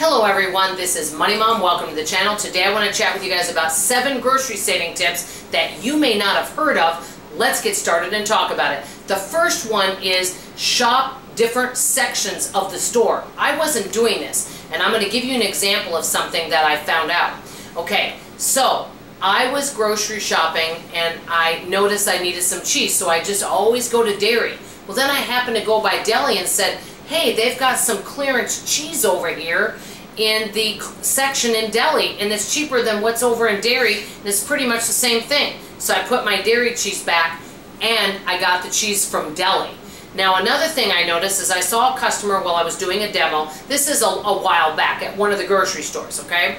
Hello everyone, this is Money Mom. Welcome to the channel. Today I want to chat with you guys about 7 grocery saving tips that you may not have heard of. Let's get started and talk about it. The first one is shop different sections of the store. I wasn't doing this, and I'm going to give you an example of something that I found out. Okay, so I was grocery shopping and I noticed I needed some cheese, so I just always go to dairy. Well, then I happened to go by deli and said, hey, they've got some clearance cheese over here in the section in deli, and it's cheaper than what's over in dairy, and it's pretty much the same thing. So I put my dairy cheese back, and I got the cheese from deli. Now, another thing I noticed is I saw a customer while I was doing a demo. This is a while back at one of the grocery stores, okay?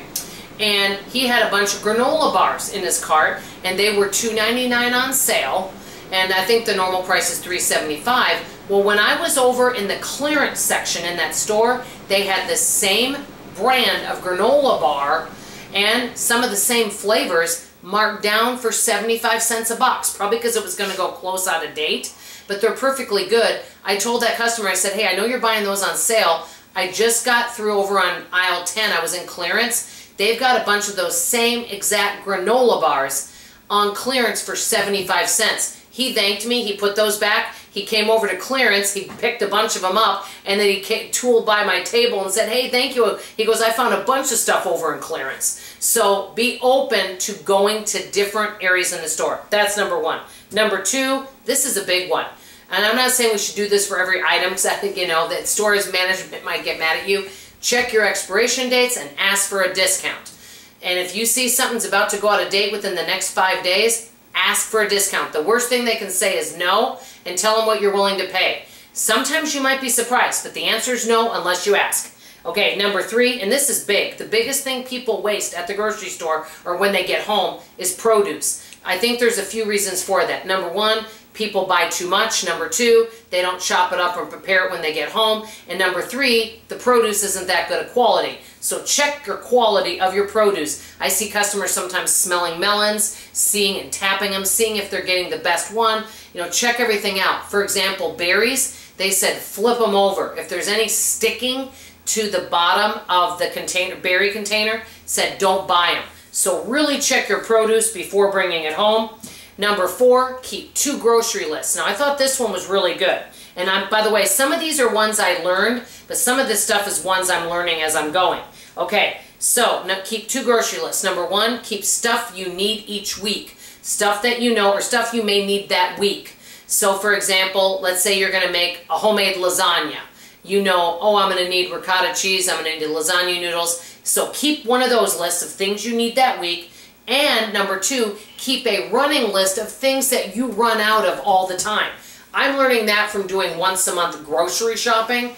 And he had a bunch of granola bars in his cart, and they were $2.99 on sale, and I think the normal price is $3.75. Well, when I was over in the clearance section in that store, they had the same brand of granola bar and some of the same flavors marked down for 75 cents a box, probably because it was going to go close out of date, but they're perfectly good. I told that customer, I said, hey, I know you're buying those on sale. I just got through over on aisle 10. I was in clearance. They've got a bunch of those same exact granola bars on clearance for 75 cents. He thanked me. He put those back. He came over to clearance. He picked a bunch of them up, and then he tooled by my table and said, hey, thank you. He goes, I found a bunch of stuff over in clearance. So be open to going to different areas in the store. That's number one. Number two, this is a big one. And I'm not saying we should do this for every item, because I think, you know, that stores management might get mad at you. Check your expiration dates and ask for a discount. And if you see something's about to go out of date within the next 5 days, ask for a discount. The worst thing they can say is no, and tell them what you're willing to pay. Sometimes you might be surprised, but the answer is no unless you ask. Okay, number 3, and this is big. The biggest thing people waste at the grocery store or when they get home is produce. I think there's a few reasons for that. Number 1, people buy too much. Number 2, they don't chop it up and prepare it when they get home. And number 3, the produce isn't that good of quality. So check your quality of your produce. I see customers sometimes smelling melons, seeing and tapping them, seeing if they're getting the best one. You know, check everything out. For example, berries, they said flip them over. If there's any sticking to the bottom of the container, berry container, said don't buy them. So really check your produce before bringing it home. Number 4, keep 2 grocery lists. Now, I thought this one was really good. And by the way, some of these are ones I learned, but some of this stuff is ones I'm learning as I'm going. Okay, so now keep 2 grocery lists. Number 1, keep stuff you need each week. Stuff that you know or stuff you may need that week. So for example, let's say you're going to make a homemade lasagna. You know, oh, I'm going to need ricotta cheese, I'm going to need lasagna noodles. So keep one of those lists of things you need that week. And number 2, keep a running list of things that you run out of all the time. I'm learning that from doing once a month grocery shopping.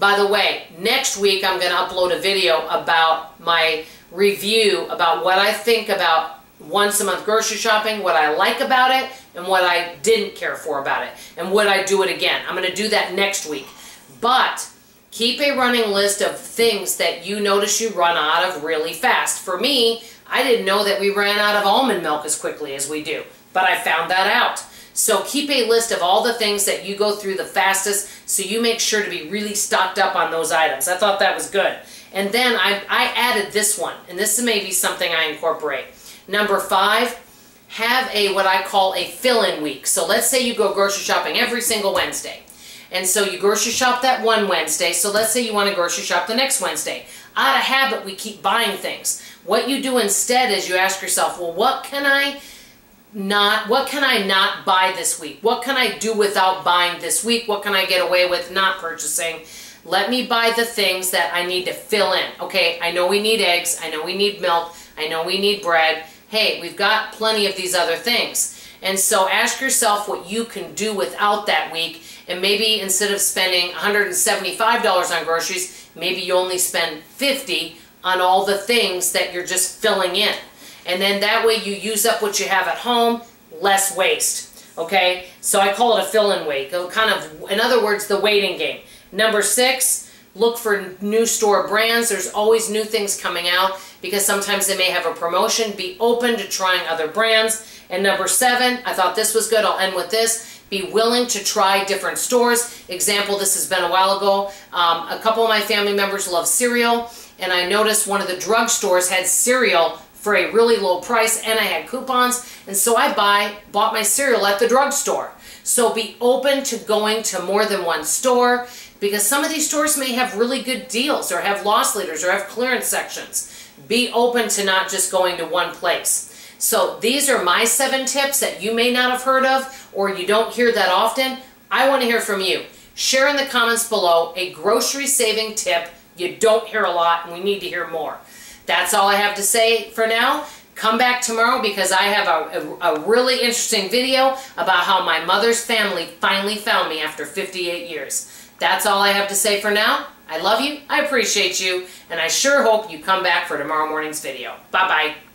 By the way, next week I'm going to upload a video about my review about what I think about once a month grocery shopping, what I like about it, and what I didn't care for about it, and would I do it again. I'm going to do that next week. But keep a running list of things that you notice you run out of really fast. For me, I didn't know that we ran out of almond milk as quickly as we do, but I found that out. So keep a list of all the things that you go through the fastest, so you make sure to be really stocked up on those items. I thought that was good. And then I added this one, and this may be something I incorporate. Number 5, have a what I call a fill-in week. So let's say you go grocery shopping every single Wednesday. And so you grocery shop that one Wednesday, so let's say you want to grocery shop the next Wednesday. Out of habit, we keep buying things. What you do instead is you ask yourself, well, what can I not buy this week? What can I do without buying this week? What can I get away with not purchasing? Let me buy the things that I need to fill in. Okay, I know we need eggs. I know we need milk. I know we need bread. Hey, we've got plenty of these other things. And so ask yourself what you can do without that week. And maybe instead of spending $175 on groceries, maybe you only spend $50 on all the things that you're just filling in. And then that way you use up what you have at home, less waste. Okay? So I call it a fill-in week. Kind of, in other words, the waiting game. Number 6, look for new store brands. There's always new things coming out because sometimes they may have a promotion. Be open to trying other brands. And number 7, I thought this was good. I'll end with this. Be willing to try different stores. Example, this has been a while ago. A couple of my family members love cereal, and I noticed one of the drugstores had cereal for a really low price, and I had coupons, and so I bought my cereal at the drugstore. So be open to going to more than one store, because some of these stores may have really good deals or have loss leaders or have clearance sections. Be open to not just going to one place. So these are my 7 tips that you may not have heard of or you don't hear that often. I want to hear from you. Share in the comments below a grocery saving tip you don't hear a lot and we need to hear more. That's all I have to say for now. Come back tomorrow because I have a really interesting video about how my mother's family finally found me after 58 years. That's all I have to say for now. I love you, I appreciate you, and I sure hope you come back for tomorrow morning's video. Bye-bye.